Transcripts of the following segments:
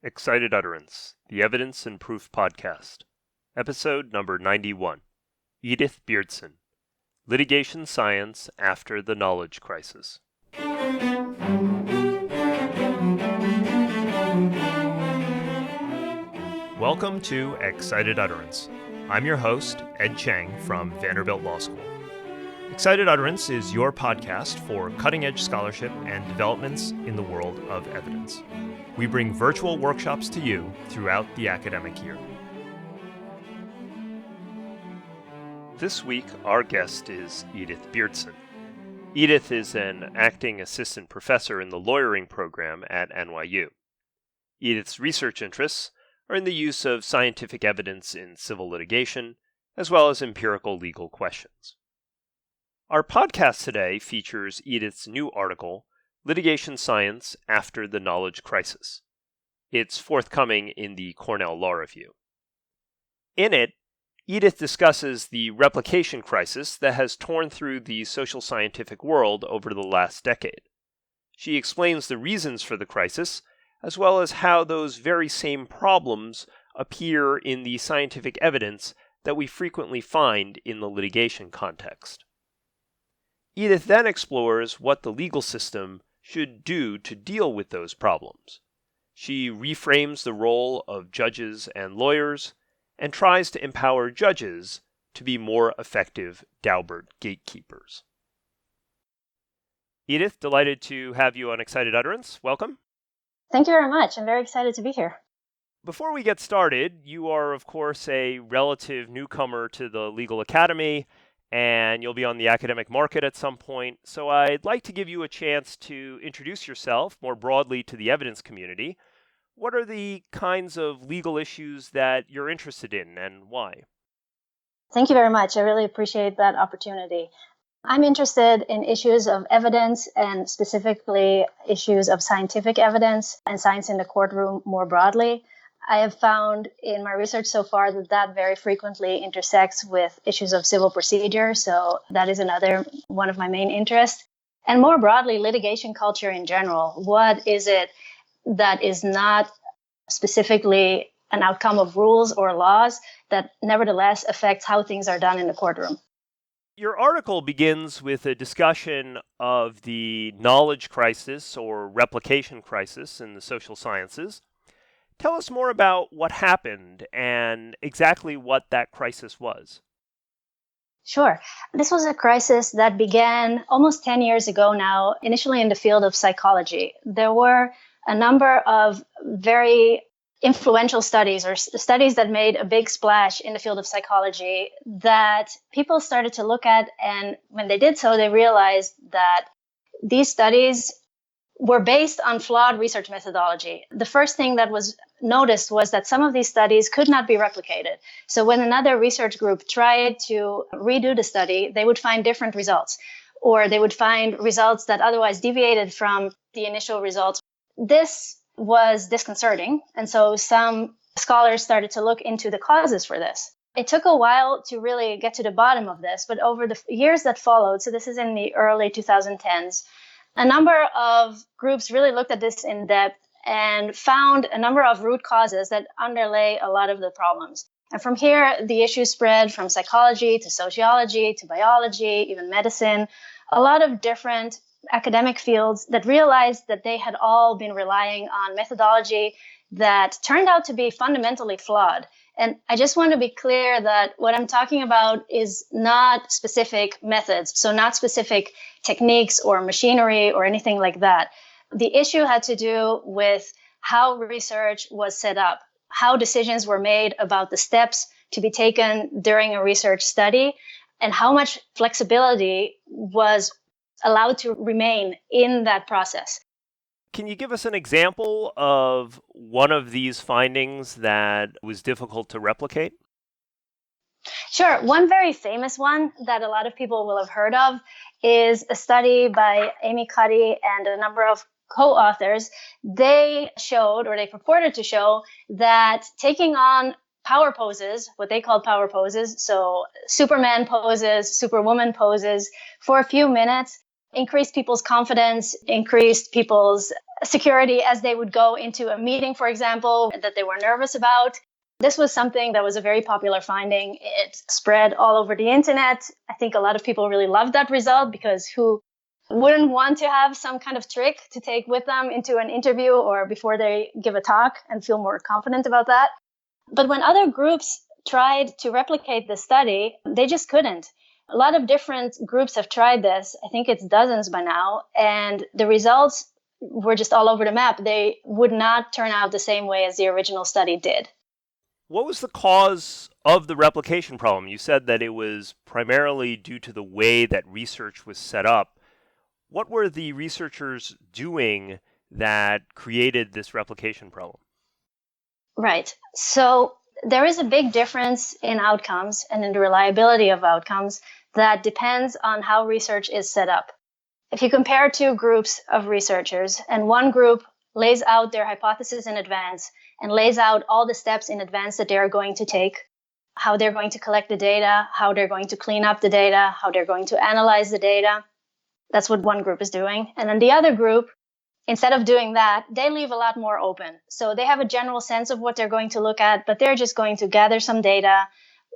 Excited Utterance, the Evidence and Proof Podcast. Episode number 91. Edith Beerdsen, Litigation Science After the Knowledge Crisis. Welcome to Excited Utterance. I'm your host, Ed Chang from Vanderbilt Law School. Excited Utterance is your podcast for cutting-edge scholarship and developments in the world of evidence. We bring virtual workshops to you throughout the academic year. This week, our guest is Edith Beerdsen. Edith is an acting assistant professor in the lawyering program at NYU. Edith's research interests are in the use of scientific evidence in civil litigation, as well as empirical legal questions. Our podcast today features Edith's new article, Litigation Science After the Knowledge Crisis. It's forthcoming in the Cornell Law Review. In it, Edith discusses the replication crisis that has torn through the social scientific world over the last decade. She explains the reasons for the crisis, as well as how those very same problems appear in the scientific evidence that we frequently find in the litigation context. Edith then explores what the legal system should do to deal with those problems. She reframes the role of judges and lawyers and tries to empower judges to be more effective Daubert gatekeepers. Edith, delighted to have you on Excited Utterance. Welcome. Thank you very much. I'm very excited to be here. Before we get started, you are, of course, a relative newcomer to the Legal Academy, and you'll be on the academic market at some point. So I'd like to give you a chance to introduce yourself more broadly to the evidence community. What are the kinds of legal issues that you're interested in and why? Thank you very much. I really appreciate that opportunity. I'm interested in issues of evidence and specifically issues of scientific evidence and science in the courtroom more broadly. I have found in my research so far that very frequently intersects with issues of civil procedure, so that is another one of my main interests. And more broadly, litigation culture in general. What is it that is not specifically an outcome of rules or laws that nevertheless affects how things are done in the courtroom? Your article begins with a discussion of the knowledge crisis or replication crisis in the social sciences. Tell us more about what happened and exactly what that crisis was. Sure. This was a crisis that began almost 10 years ago now, initially in the field of psychology. There were a number of very influential studies or studies that made a big splash in the field of psychology that people started to look at. And when they did so, they realized that these studies were based on flawed research methodology. The first thing that was noticed was that some of these studies could not be replicated. So when another research group tried to redo the study, they would find different results, or they would find results that otherwise deviated from the initial results. This was disconcerting, and so some scholars started to look into the causes for this. It took a while to really get to the bottom of this, but over the years that followed, so this is in the early 2010s, a number of groups really looked at this in depth and found a number of root causes that underlay a lot of the problems. And from here, the issue spread from psychology to sociology to biology, even medicine, a lot of different academic fields that realized that they had all been relying on methodology that turned out to be fundamentally flawed. And I just want to be clear that what I'm talking about is not specific methods, so not specific techniques or machinery or anything like that. The issue had to do with how research was set up, how decisions were made about the steps to be taken during a research study, and how much flexibility was allowed to remain in that process. Can you give us an example of one of these findings that was difficult to replicate? Sure. One very famous one that a lot of people will have heard of is a study by Amy Cuddy and a number of co-authors. They showed, or they purported to show, that taking on power poses, what they called power poses, so Superman poses, Superwoman poses, for a few minutes, increased people's confidence, increased people's security as they would go into a meeting, for example, that they were nervous about. This was something that was a very popular finding. It spread all over the internet. I think a lot of people really loved that result, because who wouldn't want to have some kind of trick to take with them into an interview or before they give a talk and feel more confident about that? But when other groups tried to replicate the study, they just couldn't. A lot of different groups have tried this. I think it's dozens by now. And the results were just all over the map. They would not turn out the same way as the original study did. What was the cause of the replication problem? You said that it was primarily due to the way that research was set up. What were the researchers doing that created this replication problem? Right. So there is a big difference in outcomes and in the reliability of outcomes that depends on how research is set up. If you compare two groups of researchers, and one group lays out their hypothesis in advance and lays out all the steps in advance that they're going to take, how they're going to collect the data, how they're going to clean up the data, how they're going to analyze the data. That's what one group is doing. And then the other group, instead of doing that, they leave a lot more open. So they have a general sense of what they're going to look at, but they're just going to gather some data,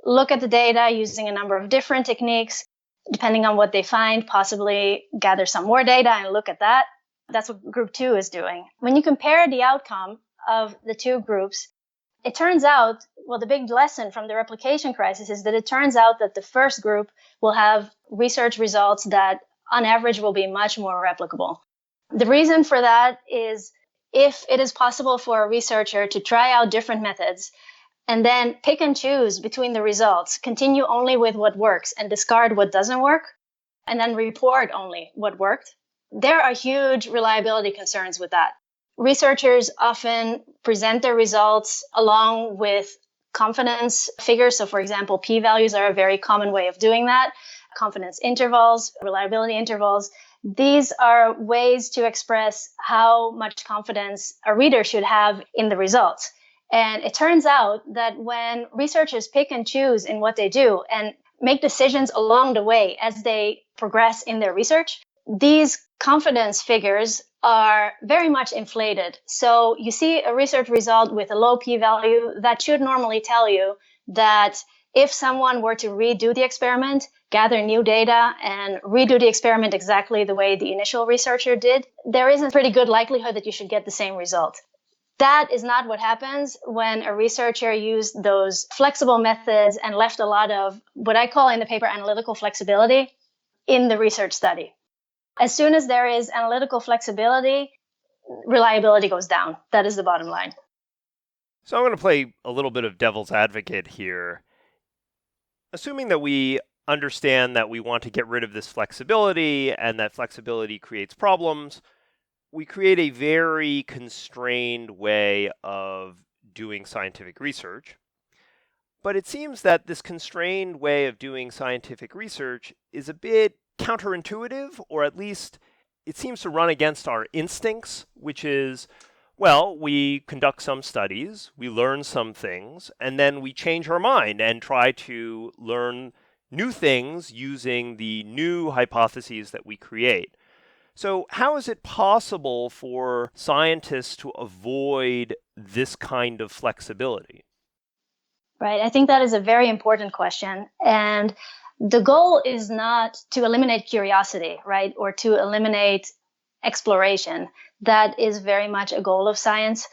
look at the data using a number of different techniques, depending on what they find, possibly gather some more data and look at that. That's what group two is doing. When you compare the outcome of the two groups, it turns out, well, the big lesson from the replication crisis is that it turns out that the first group will have research results that on average will be much more replicable. The reason for that is if it is possible for a researcher to try out different methods and then pick and choose between the results, continue only with what works and discard what doesn't work, and then report only what worked, there are huge reliability concerns with that. Researchers often present their results along with confidence figures. So, for example, p-values are a very common way of doing that. Confidence intervals, reliability intervals. These are ways to express how much confidence a reader should have in the results. And it turns out that when researchers pick and choose in what they do and make decisions along the way as they progress in their research, these confidence figures are very much inflated. So you see a research result with a low p-value that should normally tell you that if someone were to redo the experiment, gather new data, and redo the experiment exactly the way the initial researcher did, there is a pretty good likelihood that you should get the same result. That is not what happens when a researcher used those flexible methods and left a lot of what I call in the paper analytical flexibility in the research study. As soon as there is analytical flexibility, reliability goes down. That is the bottom line. So I'm going to play a little bit of devil's advocate here. Assuming that we understand that we want to get rid of this flexibility and that flexibility creates problems, we create a very constrained way of doing scientific research. But it seems that this constrained way of doing scientific research is a bit counterintuitive, or at least it seems to run against our instincts, which is, well, we conduct some studies, we learn some things, and then we change our mind and try to learn new things using the new hypotheses that we create. So how is it possible for scientists to avoid this kind of flexibility? Right. I think that is a very important question. And the goal is not to eliminate curiosity, right, or to eliminate exploration. That is very much a goal of science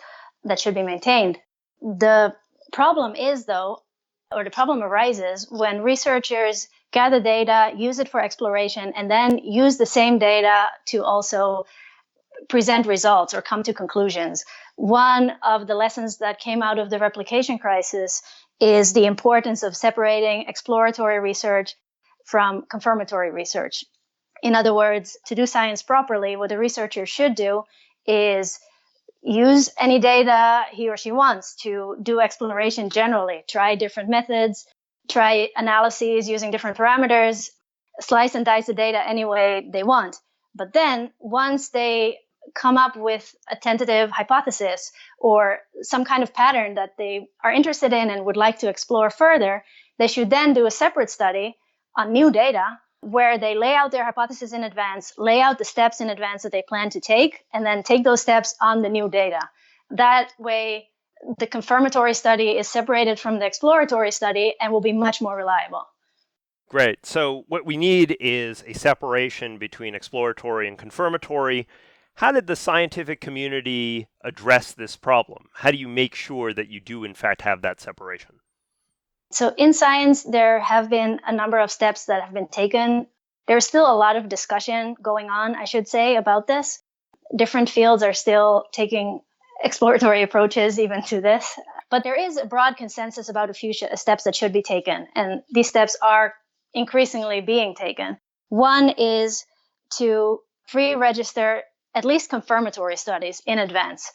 that should be maintained. The problem is, though, or the problem arises when researchers gather data, use it for exploration, and then use the same data to also present results or come to conclusions. One of the lessons that came out of the replication crisis is the importance of separating exploratory research from confirmatory research. In other words, to do science properly, what the researcher should do is use any data he or she wants to do exploration generally, try different methods, try analyses using different parameters, slice and dice the data any way they want. But then once they come up with a tentative hypothesis or some kind of pattern that they are interested in and would like to explore further, they should then do a separate study on new data where they lay out their hypothesis in advance, lay out the steps in advance that they plan to take, and then take those steps on the new data. That way, the confirmatory study is separated from the exploratory study and will be much more reliable. Great. So what we need is a separation between exploratory and confirmatory. How did the scientific community address this problem? How do you make sure that you do, in fact, have that separation? So in science, there have been a number of steps that have been taken. There's still a lot of discussion going on, I should say, about this. Different fields are still taking exploratory approaches even to this. But there is a broad consensus about a few steps that should be taken. And these steps are increasingly being taken. One is to pre-register at least confirmatory studies in advance.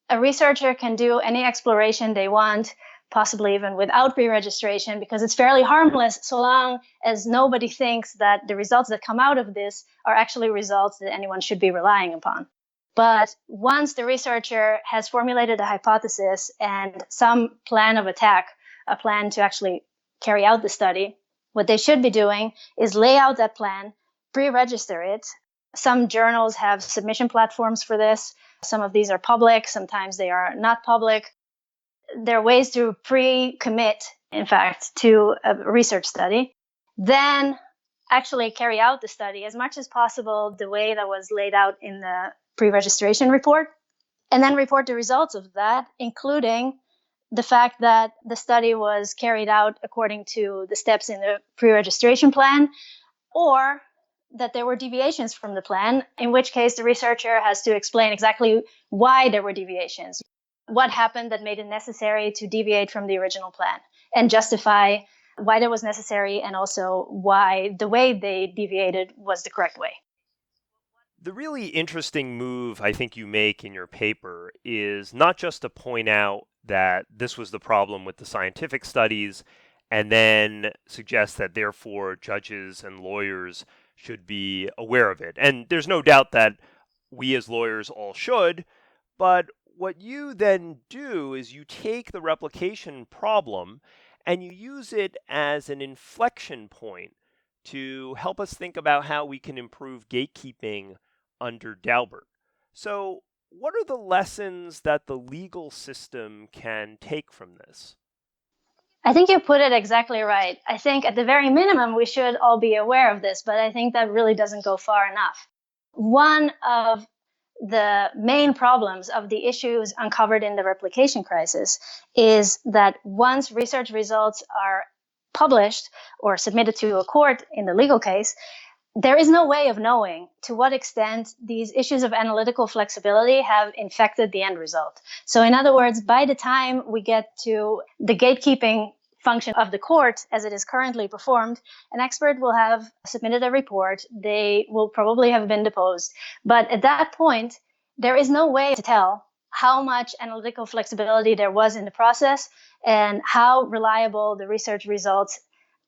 A researcher can do any exploration they want, possibly even without pre-registration, because it's fairly harmless so long as nobody thinks that the results that come out of this are actually results that anyone should be relying upon. But once the researcher has formulated a hypothesis and some plan of attack, a plan to actually carry out the study, what they should be doing is lay out that plan, pre-register it. Some journals have submission platforms for this. Some of these are public, sometimes they are not public. There are ways to pre-commit, in fact, to a research study. Then actually carry out the study as much as possible the way that was laid out in the pre-registration report, and then report the results of that, including the fact that the study was carried out according to the steps in the pre-registration plan, or that there were deviations from the plan, in which case the researcher has to explain exactly why there were deviations, what happened that made it necessary to deviate from the original plan, and justify why that was necessary and also why the way they deviated was the correct way. The really interesting move I think you make in your paper is not just to point out that this was the problem with the scientific studies and then suggest that therefore judges and lawyers should be aware of it. And there's no doubt that we as lawyers all should, but what you then do is you take the replication problem and you use it as an inflection point to help us think about how we can improve gatekeeping under Daubert. So, what are the lessons that the legal system can take from this? I think you put it exactly right. I think at the very minimum, we should all be aware of this, but I think that really doesn't go far enough. One of the main problems of the issues uncovered in the replication crisis is that once research results are published or submitted to a court in the legal case, there is no way of knowing to what extent these issues of analytical flexibility have infected the end result. So in other words, by the time we get to the gatekeeping function of the court as it is currently performed, an expert will have submitted a report. They will probably have been deposed. But at that point, there is no way to tell how much analytical flexibility there was in the process and how reliable the research results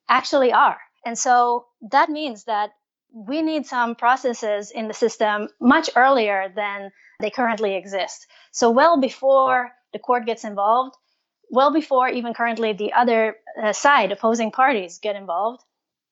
actually are. And so that means that we need some processes in the system much earlier than they currently exist. So well before the court gets involved, well before even currently the other side, opposing parties, get involved,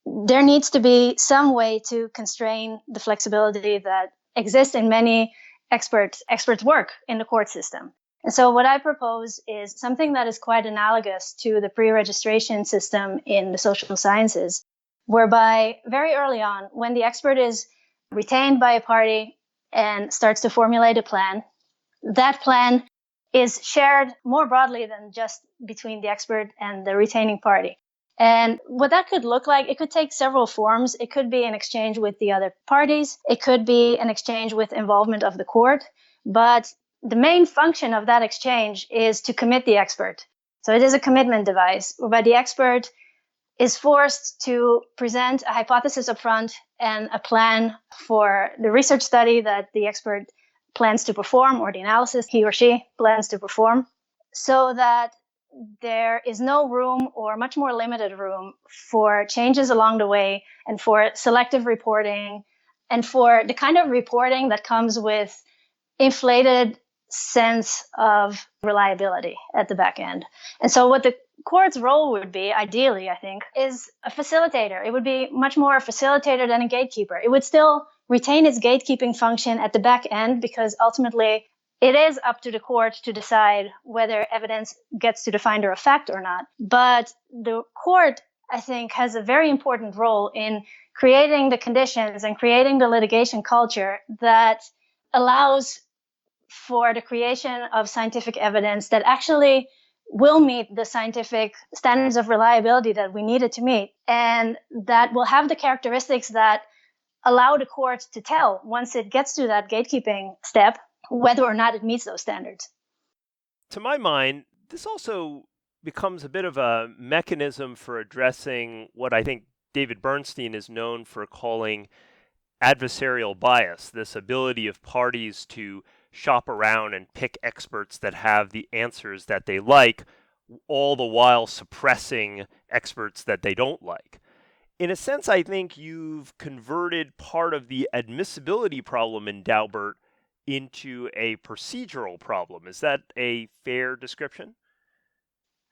there needs to be some way to constrain the flexibility that exists in many experts' work in the court system. And so what I propose is something that is quite analogous to the pre-registration system in the social sciences, whereby very early on, when the expert is retained by a party and starts to formulate a plan, that plan is shared more broadly than just between the expert and the retaining party. And what that could look like, it could take several forms. It could be an exchange with the other parties. It could be an exchange with involvement of the court. But the main function of that exchange is to commit the expert. So it is a commitment device whereby the expert is forced to present a hypothesis up front and a plan for the research study that the expert plans to perform, or the analysis he or she plans to perform, so that there is no room, or much more limited room, for changes along the way and for selective reporting and for the kind of reporting that comes with inflated sense of reliability at the back end. And so what the court's role would be, ideally, I think, is a facilitator. It would be much more a facilitator than a gatekeeper. It would still retain its gatekeeping function at the back end, because ultimately it is up to the court to decide whether evidence gets to the finder of fact or not. But the court, I think, has a very important role in creating the conditions and creating the litigation culture that allows for the creation of scientific evidence that actually will meet the scientific standards of reliability that we need it to meet, and that will have the characteristics that allow the court to tell, once it gets to that gatekeeping step, whether or not it meets those standards. To my mind, this also becomes a bit of a mechanism for addressing what I think David Bernstein is known for calling adversarial bias, this ability of parties to shop around and pick experts that have the answers that they like, all the while suppressing experts that they don't like. In a sense, I think you've converted part of the admissibility problem in Daubert into a procedural problem. Is that a fair description?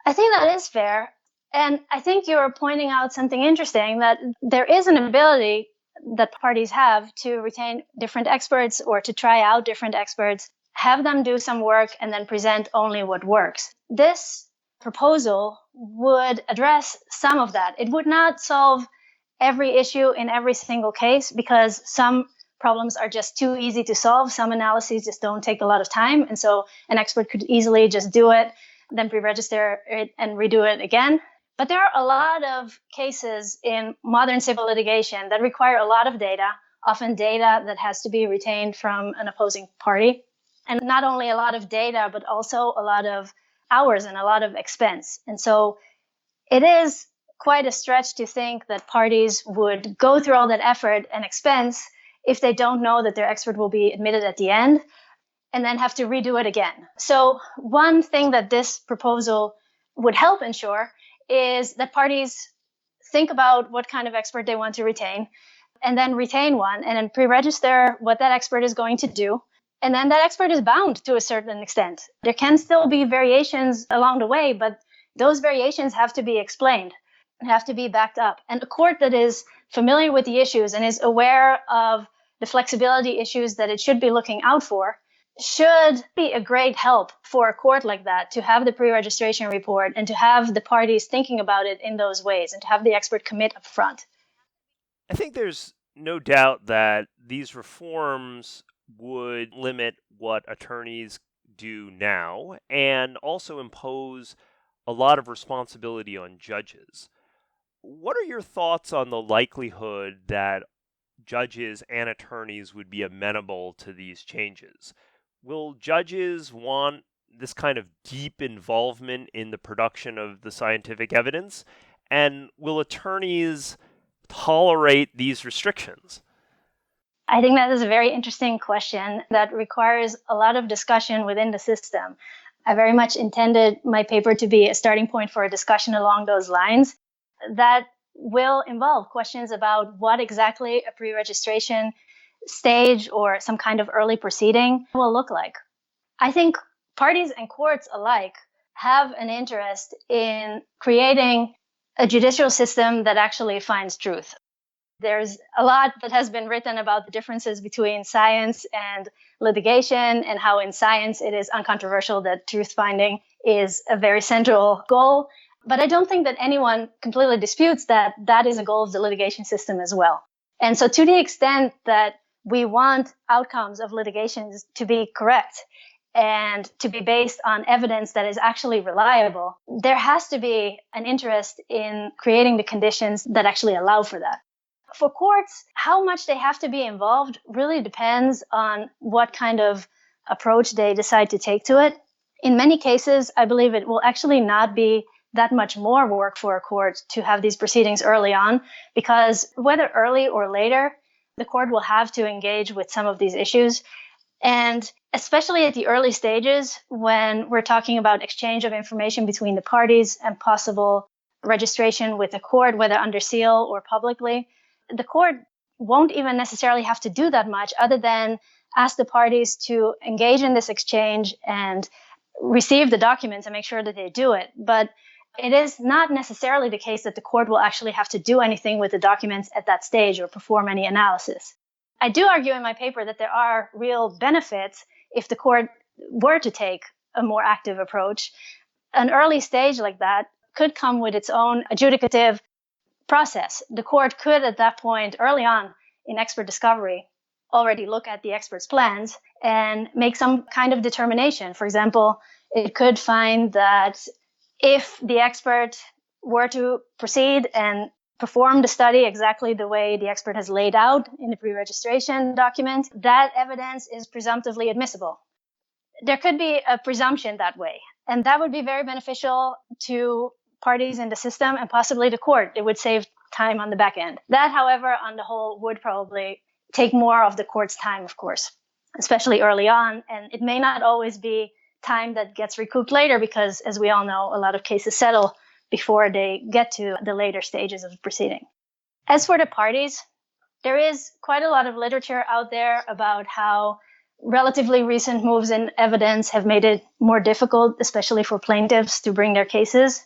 I think that is fair. And I think you're pointing out something interesting, that there is an ability that parties have to retain different experts or to try out different experts, have them do some work, and then present only what works. This proposal would address some of that. It would not solve every issue in every single case, because some problems are just too easy to solve. Some analyses just don't take a lot of time. And so an expert could easily just do it, then pre-register it and redo it again. But there are a lot of cases in modern civil litigation that require a lot of data, often data that has to be retained from an opposing party. And not only a lot of data, but also a lot of hours and a lot of expense. And so it is quite a stretch to think that parties would go through all that effort and expense if they don't know that their expert will be admitted at the end, and then have to redo it again. So one thing that this proposal would help ensure is that parties think about what kind of expert they want to retain, and then retain one, and then pre-register what that expert is going to do. And then that expert is bound to a certain extent. There can still be variations along the way, but those variations have to be explained and have to be backed up. And a court that is familiar with the issues and is aware of the flexibility issues that it should be looking out for should be a great help for a court like that, to have the pre-registration report and to have the parties thinking about it in those ways and to have the expert commit up front. I think there's no doubt that these reforms would limit what attorneys do now and also impose a lot of responsibility on judges. What are your thoughts on the likelihood that judges and attorneys would be amenable to these changes? Will judges want this kind of deep involvement in the production of the scientific evidence? And will attorneys tolerate these restrictions? I think that is a very interesting question that requires a lot of discussion within the system. I very much intended my paper to be a starting point for a discussion along those lines that will involve questions about what exactly a pre-registration stage or some kind of early proceeding will look like. I think parties and courts alike have an interest in creating a judicial system that actually finds truth. There's a lot that has been written about the differences between science and litigation, and how in science it is uncontroversial that truth finding is a very central goal. But I don't think that anyone completely disputes that that is a goal of the litigation system as well. And so to the extent that we want outcomes of litigations to be correct and to be based on evidence that is actually reliable, there has to be an interest in creating the conditions that actually allow for that. For courts, how much they have to be involved really depends on what kind of approach they decide to take to it. In many cases, I believe it will actually not be that much more work for a court to have these proceedings early on, because whether early or later, the court will have to engage with some of these issues. And especially at the early stages, when we're talking about exchange of information between the parties and possible registration with the court, whether under seal or publicly, the court won't even necessarily have to do that much other than ask the parties to engage in this exchange and receive the documents and make sure that they do it. But it is not necessarily the case that the court will actually have to do anything with the documents at that stage or perform any analysis. I do argue in my paper that there are real benefits if the court were to take a more active approach. An early stage like that could come with its own adjudicative process. The court could, at that point, early on in expert discovery, already look at the expert's plans and make some kind of determination. For example, it could find that if the expert were to proceed and perform the study exactly the way the expert has laid out in the pre-registration document, that evidence is presumptively admissible. There could be a presumption that way, and that would be very beneficial to parties in the system and possibly the court. It would save time on the back end. That, however, on the whole, would probably take more of the court's time, of course, especially early on, and it may not always be time that gets recouped later because, as we all know, a lot of cases settle before they get to the later stages of the proceeding. As for the parties, there is quite a lot of literature out there about how relatively recent moves in evidence have made it more difficult, especially for plaintiffs, to bring their cases.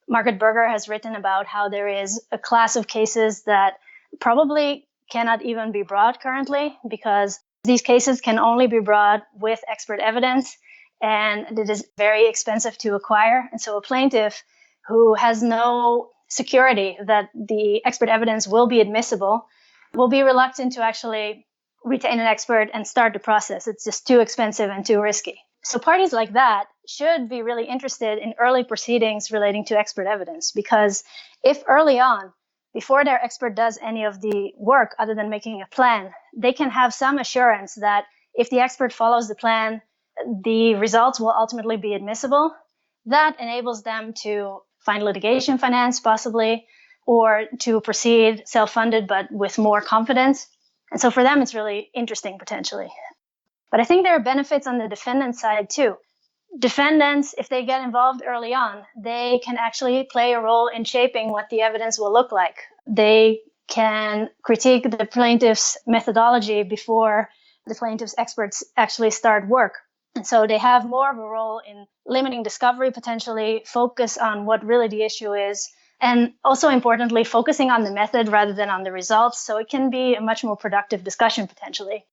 Margaret Berger has written about how there is a class of cases that probably cannot even be brought currently because these cases can only be brought with expert evidence, and it is very expensive to acquire. And so a plaintiff who has no security that the expert evidence will be admissible will be reluctant to actually retain an expert and start the process. It's just too expensive and too risky. So parties like that should be really interested in early proceedings relating to expert evidence, because if early on, before their expert does any of the work other than making a plan, they can have some assurance that if the expert follows the plan, the results will ultimately be admissible. That enables them to find litigation finance possibly, or to proceed self-funded but with more confidence. And so for them, it's really interesting potentially. But I think there are benefits on the defendant side too. Defendants, if they get involved early on, they can actually play a role in shaping what the evidence will look like. They can critique the plaintiff's methodology before the plaintiff's experts actually start work. And so they have more of a role in limiting discovery, potentially focus on what really the issue is, and also importantly, focusing on the method rather than on the results. So it can be a much more productive discussion potentially.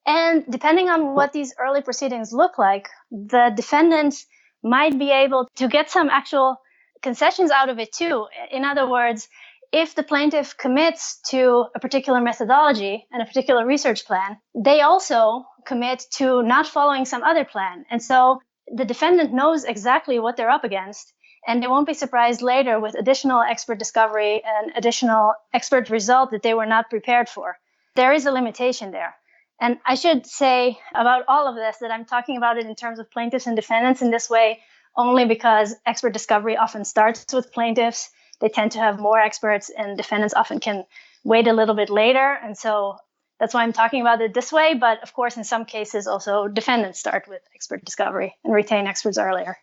And depending on what these early proceedings look like, the defendants might be able to get some actual concessions out of it too. In other words, if the plaintiff commits to a particular methodology and a particular research plan, they also commit to not following some other plan. And so the defendant knows exactly what they're up against, and they won't be surprised later with additional expert discovery and additional expert result that they were not prepared for. There is a limitation there. And I should say about all of this that I'm talking about it in terms of plaintiffs and defendants in this way only because expert discovery often starts with plaintiffs. They tend to have more experts, and defendants often can wait a little bit later. And so that's why I'm talking about it this way. But of course, in some cases, also defendants start with expert discovery and retain experts earlier.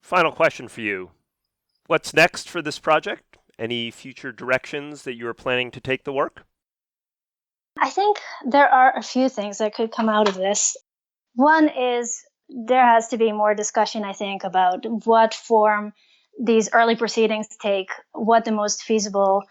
Final question for you. What's next for this project? Any future directions that you are planning to take the work? I think there are a few things that could come out of this. One is there has to be more discussion, I think, about what form these early proceedings take, what the most feasible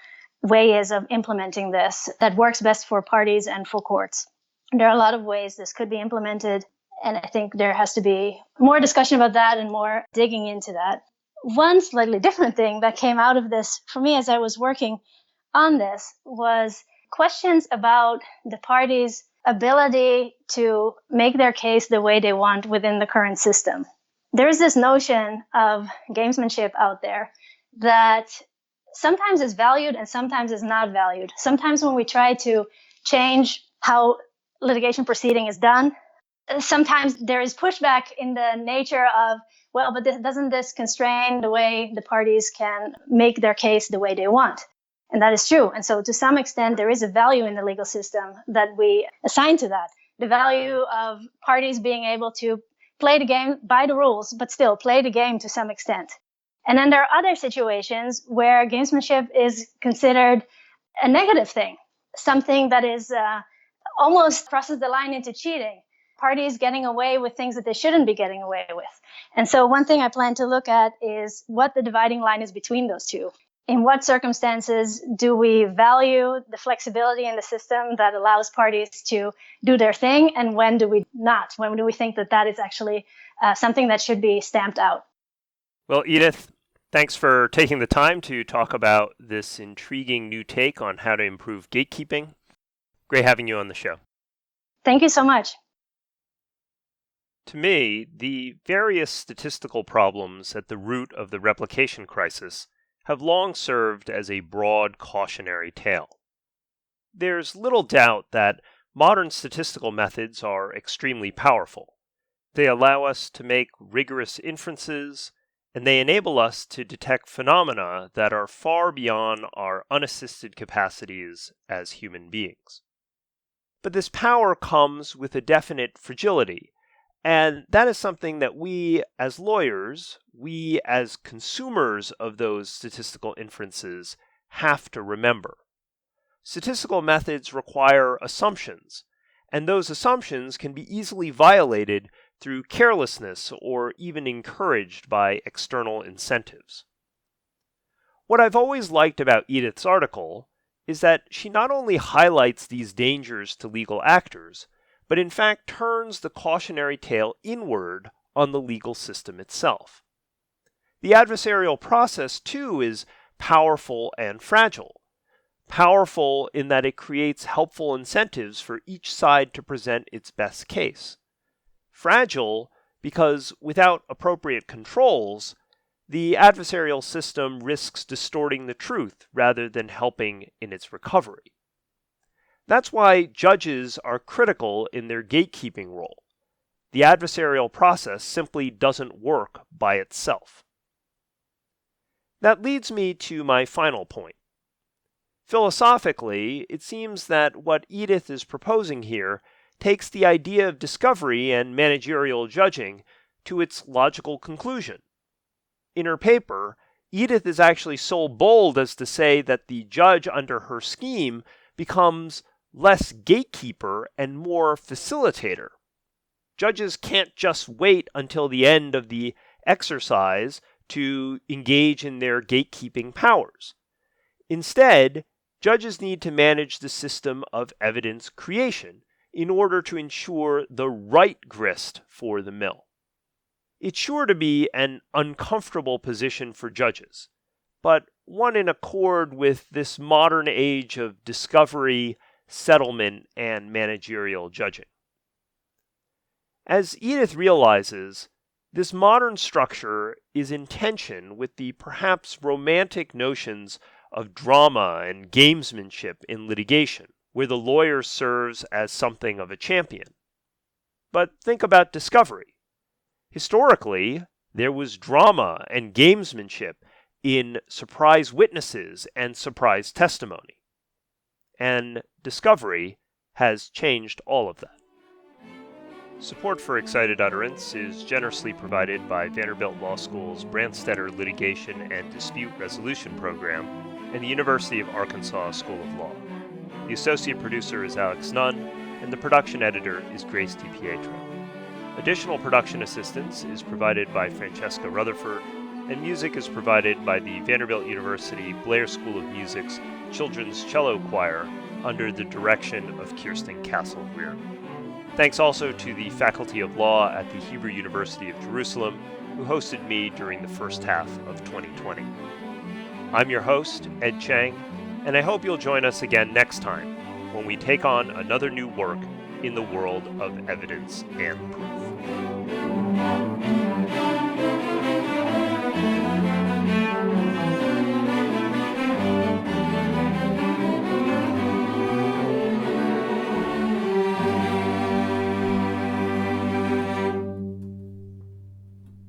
way is of implementing this that works best for parties and for courts. There are a lot of ways this could be implemented, and I think there has to be more discussion about that and more digging into that. One slightly different thing that came out of this for me as I was working on this was questions about the parties' ability to make their case the way they want within the current system. There is this notion of gamesmanship out there that sometimes is valued and sometimes is not valued. Sometimes when we try to change how litigation proceeding is done, sometimes there is pushback in the nature of, well, but doesn't this constrain the way the parties can make their case the way they want? And that is true. And so to some extent, there is a value in the legal system that we assign to that. The value of parties being able to play the game by the rules, but still play the game to some extent. And then there are other situations where gamesmanship is considered a negative thing, something that is almost crosses the line into cheating. Parties getting away with things that they shouldn't be getting away with. And so one thing I plan to look at is what the dividing line is between those two. In what circumstances do we value the flexibility in the system that allows parties to do their thing, and when do we not? When do we think that that is actually something that should be stamped out? Well, Edith, thanks for taking the time to talk about this intriguing new take on how to improve gatekeeping. Great having you on the show. Thank you so much. To me, the various statistical problems at the root of the replication crisis have long served as a broad cautionary tale. There's little doubt that modern statistical methods are extremely powerful. They allow us to make rigorous inferences, and they enable us to detect phenomena that are far beyond our unassisted capacities as human beings. But this power comes with a definite fragility, and that is something that we as lawyers, we as consumers of those statistical inferences, have to remember. Statistical methods require assumptions, and those assumptions can be easily violated through carelessness or even encouraged by external incentives. What I've always liked about Edith's article is that she not only highlights these dangers to legal actors, but in fact turns the cautionary tale inward on the legal system itself. The adversarial process, too, is powerful and fragile. Powerful in that it creates helpful incentives for each side to present its best case. Fragile because without appropriate controls, the adversarial system risks distorting the truth rather than helping in its recovery. That's why judges are critical in their gatekeeping role. The adversarial process simply doesn't work by itself. That leads me to my final point. Philosophically, it seems that what Edith is proposing here takes the idea of discovery and managerial judging to its logical conclusion. In her paper, Edith is actually so bold as to say that the judge under her scheme becomes less gatekeeper and more facilitator. Judges can't just wait until the end of the exercise to engage in their gatekeeping powers. Instead, judges need to manage the system of evidence creation in order to ensure the right grist for the mill. It's sure to be an uncomfortable position for judges, but one in accord with this modern age of discovery, settlement, and managerial judging. As Edith realizes, this modern structure is in tension with the perhaps romantic notions of drama and gamesmanship in litigation, where the lawyer serves as something of a champion. But think about discovery. Historically, there was drama and gamesmanship in surprise witnesses and surprise testimony. And discovery has changed all of that. Support for Excited Utterance is generously provided by Vanderbilt Law School's Brandstetter Litigation and Dispute Resolution Program and the University of Arkansas School of Law. The associate producer is Alex Nunn, and the production editor is Grace DiPietro. Additional production assistance is provided by Francesca Rutherford, and music is provided by the Vanderbilt University Blair School of Music's Children's Cello Choir under the direction of Kirsten Castle-Greer. Thanks also to the Faculty of Law at the Hebrew University of Jerusalem, who hosted me during the first half of 2020. I'm your host, Ed Chang, and I hope you'll join us again next time when we take on another new work in the world of evidence and proof.